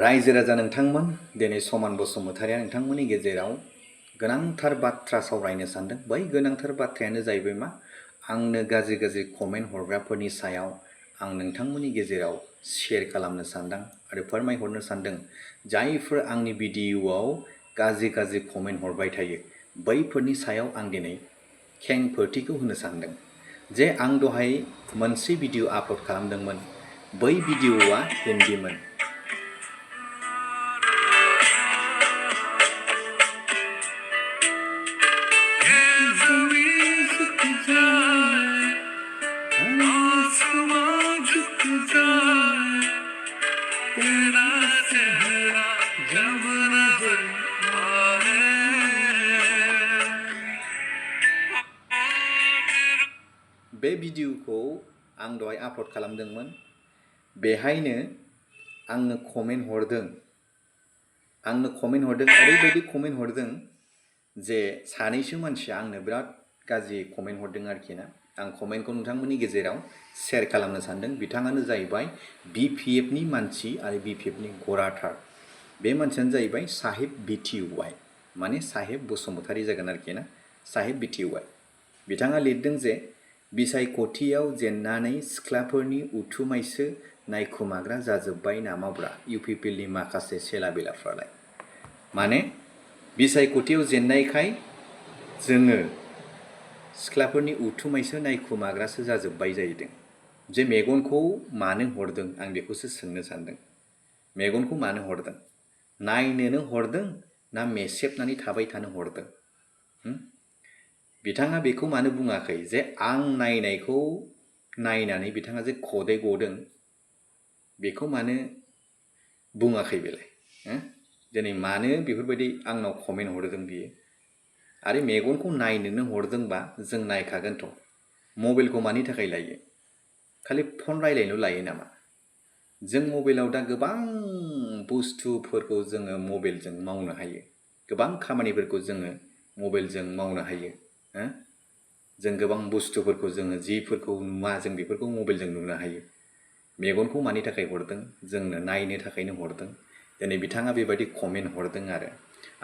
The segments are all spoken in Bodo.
रायजो राजा नोंथांमोन दिनै समान बसुमतारिया नोंथांमोननि गेजेराव गोनांथार बाथ्रा सावरायनो सानदों। बै गोनांथार बाथ्रायानो जाहैबाय मा आंनो गाज्रि गाज्रि कमेन्ट हरग्राफोरनि सायाव आं नोंथांमोननि गेजेराव शेयार खालामनो सानदों आरो फोरमायहरनो सानदों। जायफोर आंनि भिडिअआव गाज्रि गाज्रि कमेन्ट हरबाय थायो बैफोरनि सायाव आं दिनै खेंफोरथिखौ होनो सानदों। जे आं दहाय मोनसे भिडिअ आपल'ड खालामदोंमोन, बै भिडिअआ हिन्दीमोन। बे भिडिअखौ आं दहाय आपल'ड खालामदोंमोन। बेहायनो आंनो कमेन्ट हरदों, ओरैबायदि कमेन्ट हरदों जे सानैसो मानसिया आंनो बिराद गाज्रि कमेन्ट हरदों आरोखि ना। आं कमेन्टखौ नोंथांमोननि गेजेराव शेयार खालामनो सानदों। बिथाङानो जाहैबाय BPFनि मानसि आरो BPFनि गराथार। बे मानसियानो जाहैबाय साहिब BTY, माने साहिब बसुमतारी जागोन आरोखि ना, साहिब BTY। बिथाङा लिरदों जे बिसायख'थियाव जेननानै सिख्लाफोरनि उथुमायसो नायखुमाग्रा जाजोब्बाय नामाब्रा UPPLनि माखासे सेला बेलाफ्रालाय। माने बिसायख'थियाव जेननायखाय जोङो सिख्लाफोरनि उथुमायसो नायखुमाग्रासो जाजोब्बाय जाहैदों। जे मेगनखौ मानो हरदों आं बेखौसो सोंनो सानदों। मेगनखौ मानो हरदों? नायनोनो हरदों ना मेसेबनानै थाबाय थानो हरदों? बिथाङा बेखौ मानो बुङाखै जे आं नायनायखौ नायनानै बिथाङा जे खदै गदों, बेखौ मानो बुङाखै बेलाय? दिनै मानो बेफोरबायदि आंनाव कमेन्ट हरदों बियो? आरो मेगनखौ नायनोनो हरदोंबा जों नायखागोनथ'। मबाइलखौ मानि थाखाय लायो? खालि फन रायलायनो लायो नामा? जों मबाइलाव दा गोबां बुस्थुफोरखौ जोङो मबाइलजों मावनो हायो। गोबां खामानिफोरखौ जोङो मबाइलजों मावनो हायो। जों गोबां बुस्थुफोरखौ जोङो जिफोरखौ नुवा जों बेफोरखौ मबाइलजों नुनो हायो। मेगनखौ मानि थाखाय हरदों? जोंनो नायनो थाखायनो हरदों। दिनै बिथाङा बेबायदि कमेन्ट हरदों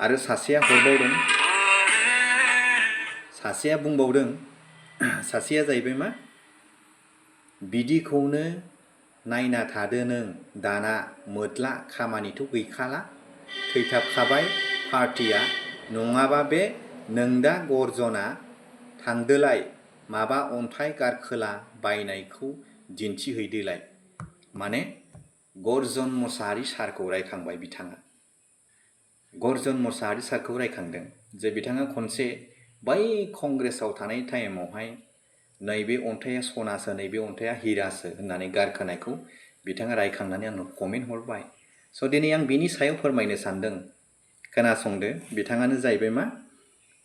आरो सासेया हरबावदों, सासेया बुंबावदों, सासेया जाहैबाय मा बिदिखौनो नायना थादो नों दाना मोदला खामानिथ' गैखाला, थैथाबखाबाय पार्टिया, नङाबा बे नोंदा गर्जना थांदोलाय माबा अन्थाइ गारखोला बायनायखौ दिन्थिहैदोलाय। माने गर्जन मोसाहारि सारखौ रायखांबाय बिथाङा। गर्जन मोसाहारि सारखौ रायखांदों जे बिथाङा खनसे बै कंग्रेसाव थानाय टाइमावहाय नैबे अन्थाइया सनासो नैबे अन्थाइया हिरासो होननानै गारखोनायखौ बिथाङा रायखांनानै आंनो कमेन्ट हरबाय। स' दिनै आं बिनि सायाव फोरमायनो सानदों। खोनासंदो, बिथाङानो जाहैबाय मा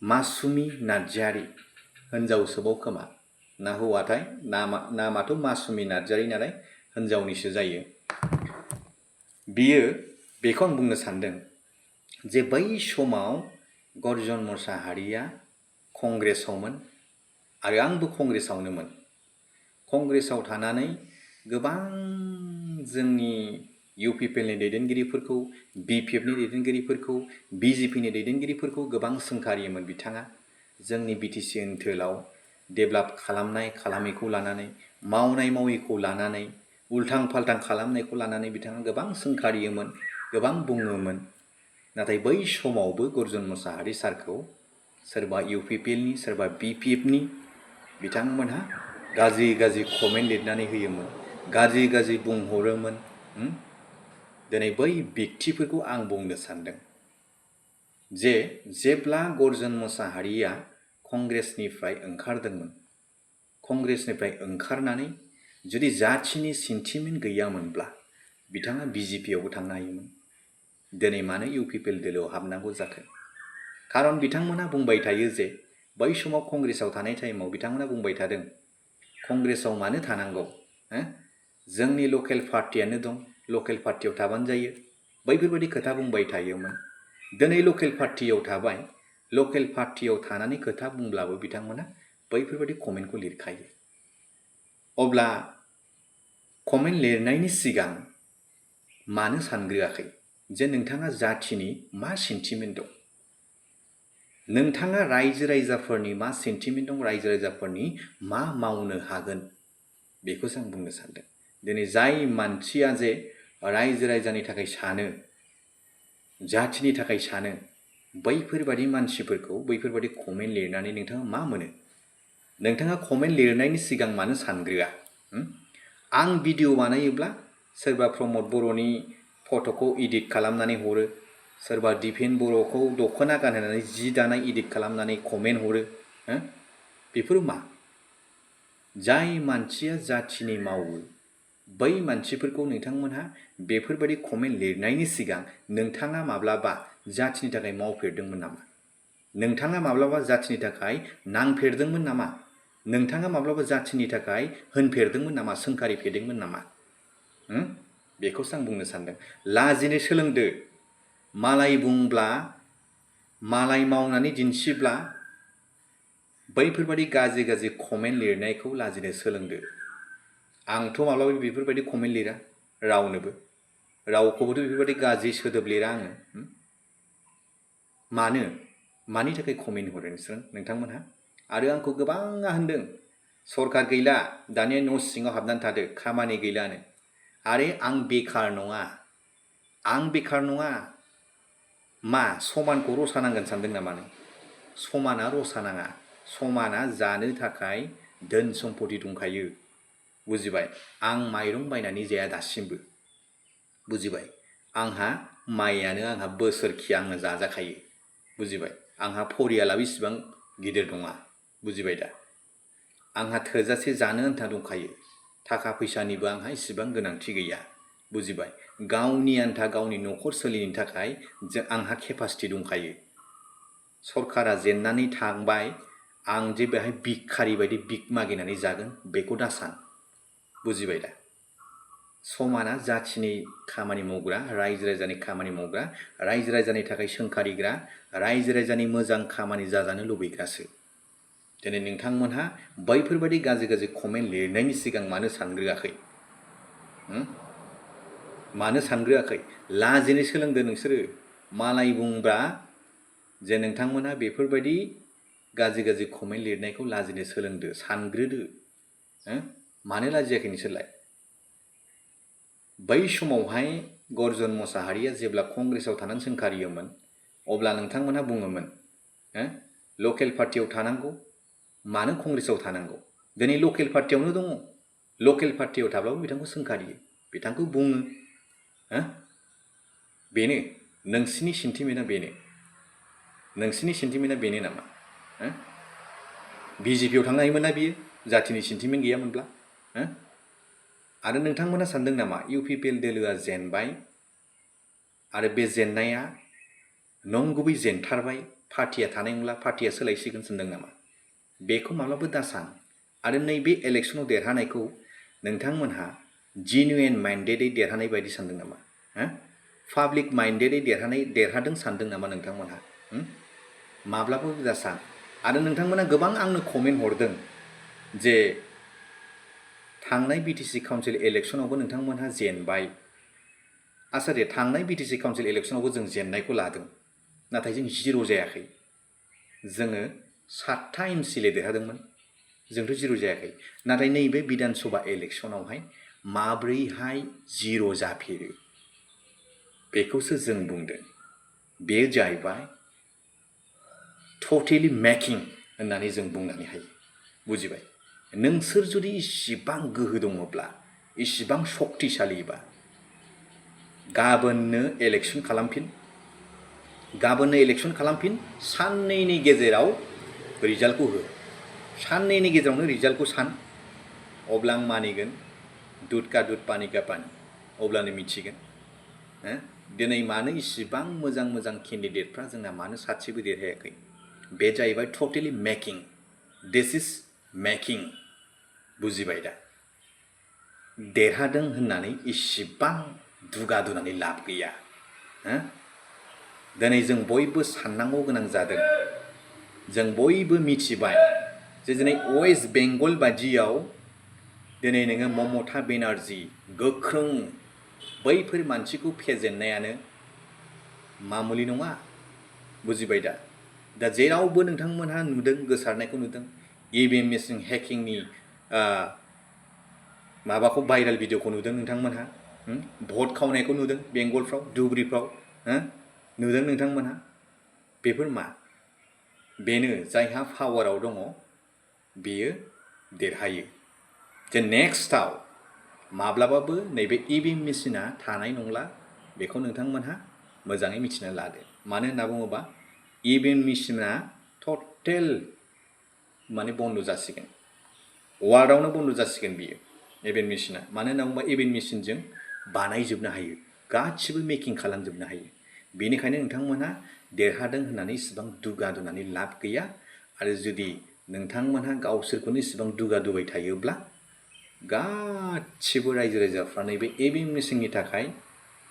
मासुमि नार्जारि, हिन्जावसोबाव खोमा ना हौवाथाय? नामाथ' मासुमि नार्जारि नालाय हिन्जावनिसो जायो। बियो बेखौ आं बुंनो सानदों जे बै समाव गर्जन मोसाहारिया कंग्रेसावमोन आरो आंबो कंग्रेसावनोमोन। कंग्रेसाव थानानै गोबां जोंनि UPPLनि दैदेनगिरिफोरखौ, BPFनि दैदेनगिरिफोरखौ, BJPनि दैदेनगिरिफोरखौ गोबां सोंखारियोमोन बिथाङा। जोंनि BTC ओनसोलाव डेभेलप खालामनाय खालामैखौ लानानै, मावनाय मावैखौ लानानै, उल्थां फाल्थां खालामनायखौ लानानै बिथाङा गोबां सोंखारियोमोन, गोबां बुङोमोन। नाथाय बै समावबो गर्जन मोसाहारि सारखौ सोरबा UPPLनि सोरबा BPFनि बिथांमोनहा गाज्रि गाज्रि कमेन्ट लिरनानै होयोमोन, गाज्रि गाज्रि बुंहरोमोन। दिनै बै व्यक्तिफोरखौ आं बुंनो सानदों जे जेब्ला गर्जन मोसाहारिया कंग्रेसनिफ्राय ओंखारदोंमोन, कंग्रेसनिफ्राय ओंखारनानै जुदि जाथिनि सेन्टिमेन्ट गैयामोनब्ला बिथाङा BJPआवबो थांनो हायोमोन। दिनै मानो UPPL दोलोआव हाबनांगौ जाखो? खारन बिथांमोना बुंबाय थायो जे बै समाव कंग्रेसाव थानाय टाइमाव बिथांमोना बुंबाय थादों कंग्रेसाव मानो थानांगौ? जोंनि लकेल पार्टियानो दं, लकेल पार्टियाव थाबानो जायो। बैफोरबायदि खोथा बुंबाय थायोमोन। दिनै लकेल पार्टियाव थाबाय, लकेल पार्टियाव थानानै खोथा बुंब्लाबो बिथांमोना बैफोरबायदि कमेन्टखौ लिरखायो। अब्ला कमेन्ट लिरनायनि सिगां मानो सानग्रोआखै जे नोंथाङा जाथिनि मा सेन्टिमेन्ट दं? नोंथाङा रायजो राजाफोरनि मा सेन्टिमेन्ट दं, रायजो राजाफोरनि मा मावनो हागोन बेखौसो आं बुंनो सानदों। दिनै जाय मानसिया जे रायजो राजानि थाखाय सानो, जाथिनि थाखाय सानो, बैफोरबादि मानसिफोरखौ बैफोरबादि कमेन्ट लिरनानै नोंथाङा मा मोनो? नोंथाङा कमेन्ट लिरनायनि सिगां मानो सानग्रोआ? आं भिडिअ बानायोब्ला सोरबा प्रमद बर'नि फट'खौ इडिट खालामनानै हरो, सोरबा दिपेन बर'खौ दख'ना गानहोनानै जि दानाय इडिट खालामनानै कमेन्ट हरो। बेफोर मा? जाय मानसिया जाथिनि मावो बै मानसिफोरखौ नोंथांमोनहा बेफोरबायदि कमेन्ट लिरनायनि सिगां नोंथाङा माब्लाबा जाथिनि थाखाय मावफेरदोंमोन नामा? नोंथाङा माब्लाबा जाथिनि थाखाय नांफेरदोंमोन नामा? नोंथाङा माब्लाबा जाथिनि थाखाय होनफेरदोंमोन नामा? सोंखारिफेरदोंमोन नामा? बेखौसो आं बुंनो सानदों। लाजिनो सोलोंदो। मालाय बुंब्ला, मालाय मावनानै दिन्थिब्ला बैफोरबादि गाज्रि गाज्रि कमेन्ट लिरनायखौ लाजिनो सोलोंदो। आंथ' माब्लाबा बेफोरबायदि कमेन्ट लिरा रावनोबो। रावखौबोथ' बेफोरबायदि गाज्रि सोदोब लिरा आङो। मानि थाखाय कमेन्ट हरो नोंथांमोनहा? आरो आंखौ गोबाङा होनदों, सरकार गैला, दानिया न' सिङाव हाबनानै थादो, खामानि गैलानो। आरे आं बेखार नङा। आं बेखार नङा। मा समानखौ रसा नांगोन सानदों नामा नों? समाना रसा नाङा। समाना जानो थाखाय धोन सम्पति दंखायो। बुजिबाय? आं माइरं बायनानै जाया दासिमबो। बुजिबाय? आंहा माइयानो आंहा बोसोरखि आंनो जाजाखायो। बुजिबाय? आंहा फरियालाबो इसिबां गिदिर नङा। बुजिबाय दा? आंहा थोजासे जानो आन्था दंखायो। थाखा फैसानिबो आंहा इसिबां गोनांथि गैया। बुजिबाय? गावनि आन्था गावनि न'खर सोलिनो थाखाय आंहा केपासिटि दंखायो। सरकारा जेननानै थांबाय, आं जे बेहाय भिखारि बायदि भिख मागिनानै जागोन बेखौ दा सान। बुजिबाय दा? समाना जाथिनि खामानि मावग्रा, रायजो राजानि खामानि मावग्रा, रायजो राजानि थाखाय सोंखारिग्रा, रायजो राजानि मोजां खामानि जाजानो लुबैग्रासो। दिनै नोंथांमोनहा बैफोरबायदि गाज्रि गाज्रि कमेन्ट लिरनायनि सिगां मानो सानग्रोआखै? मानो सानग्रोआखै? लाजिनो सोलोंदो नोंसोरो। मालाय बुंब्ला जे नोंथांमोनहा बेफोरबायदि गाज्रि गाज्रि कमेन्ट लिरनायखौ लाजिनो सोलोंदो, सानग्रोदो। मानो लाजियाखै नोंसोरलाय? बै समावहाय गर्जन मोसाहारिया जेब्ला कंग्रेसआव थानानै सोंखारियोमोन, अब्ला नोंथांमोनहा बुङोमोन, लकेल पार्टियाव थानांगौ, मानो कंग्रेसआव थानांगौ? दिनै लकेल पार्टियावनो दङ। लकेल पार्टियाव थाब्लाबो बिथांखौ सोंखारियो, बिथांखौ बुङो। बेनो नोंसिनि सेन्टिमेन्टआ बेनो? नोंसिनि सेन्टिमेन्टआ बेनो नामा? बिजेपियाव थांनो हायोमोन ना बियो जाथिनि सेन्टिमेन्ट गैयामोनब्ला? आरो नोंथांमोना सानदों नामा इउपिपिएल दोलोआ जेनबाय आरो बे जेननाया नंगुबै जेनथारबाय, पार्टिया थानाय नंला, पार्टिया सोलायसिगोन सानदों नामा? बेखौ माब्लाबा दासान। आरो नैबे इलेक्सनाव देरहानायखौ नोंथांमोनहा जिनुइन माइन्डेडै देरहानाय बायदि सानदों नामा? पाब्लिक माइन्डेडै देरहादों सानदों नामा नोंथांमोनहा? माब्लाबाबो दासान। आरो नोंथांमोना गोबां आंनो कमेन्ट हरदों जे थांनाय बिटिसि काउन्सिल इलेक्सनावबो नोंथांमोनहा जेनबाय। आच्छा दे, थांनाय बिटिसि काउन्सिल इलेक्सनावबो जों जेननायखौ लादों, नाथाय जों 0 जायाखै। जोङो 7था एमसिएलए देरहादोंमोन, जोंथ' 0 जायाखै। नाथाय नैबे बिधान सभा इलेक्सनावहाय माब्रैहाय 0 जाफेरो बेखौसो जों बुंदों। बेयो जाहैबाय टटेलि मेकिं होननानै जों बुंनानै हायो। बुजिबाय? नोंसोर जुदि इसिबां गोहो दङब्ला, इसिबां शक्तिशालिबा, गाबोननो इलेक्सन खालामफिन। गाबोननो इलेक्सन खालामफिन, साननैनि गेजेराव रिजाल्टखौ हो। साननैनि गेजेरावनो रिजाल्टखौ सान, अब्ला आं मानिगोन। दुध का दुध पानी का पानी, अब्लानो मिथिगोन। दिनै मानो इसिबां मोजां मोजां केन्डिडेटफ्रा जोंना मानो सासेबो देरहायाखै? बे जाहैबाय टटेलि मेकिं। दिस इज मेकिं। बुजिबाय दा? देरहादों होननानै इसिबां दुगा दुनानै लाब गैया। दिनै जों बयबो साननांगौ गोनां जादों। जों बयबो मिथिबाय जे दिनै वेस्ट बेंगल बादियाव दिनै नोङो ममता बेनार्जी गोख्रों बैफोर मानसिखौ फेजेननायानो मामुलि नङा बुजिबाय दा जेरावबो नोंथांमोनहा नुदों गोसारनायखौ नुदों इभिएम मेसिन हेकिंनि माबाखौ भाइरेल भिडिअखौ नुदों नोंथांमोनहा भट खावनायखौ नुदों बेंगलफ्राव धुबुरीफ्राव नुदों नोंथांमोनहा बेफोर मा बेनो जायहा पावाराव दङ बेयो देरहायो जे नेक्स्टआव माब्लाबाबो नैबे इभिएम मेसिना थानाय नंला बेखौ नोंथांमोनहा मोजाङै मिथिना लादो मानो होनना बुङोबा इभिएम मेसिना टटेल माने बन्द जासिगोन वार्ल्डआवनो बन्द जासिगोन बियो इभिएम मेसिना मानो होनना बुङोबा इभिएम मेसिनजों बानायजोबनो हायो गासिबो मेकिं खालामजोबनो हायो बेनिखायनो नोंथांमोनहा देरहादों होननानै इसिबां दुगा दुनानै लाब गैया आरो जुदि नोंथांमोनहा गावसोरखौनो इसिबां दुगा दुबाय थायोब्ला गासिबो रायजो राजाफ्रा नैबे इभिएम मेसिननि थाखाय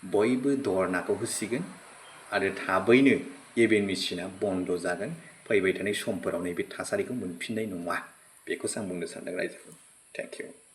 बयबो धरनाखौ होसिगोन आरो थाबैनो इभिएम मेसिना बन्द जागोन फैबाय थानाय समफोराव नैबे थासारिखौ मोनफिननाय नङा बेखौसो आं बुंनो सानदों रायजोफोर थेंक इउ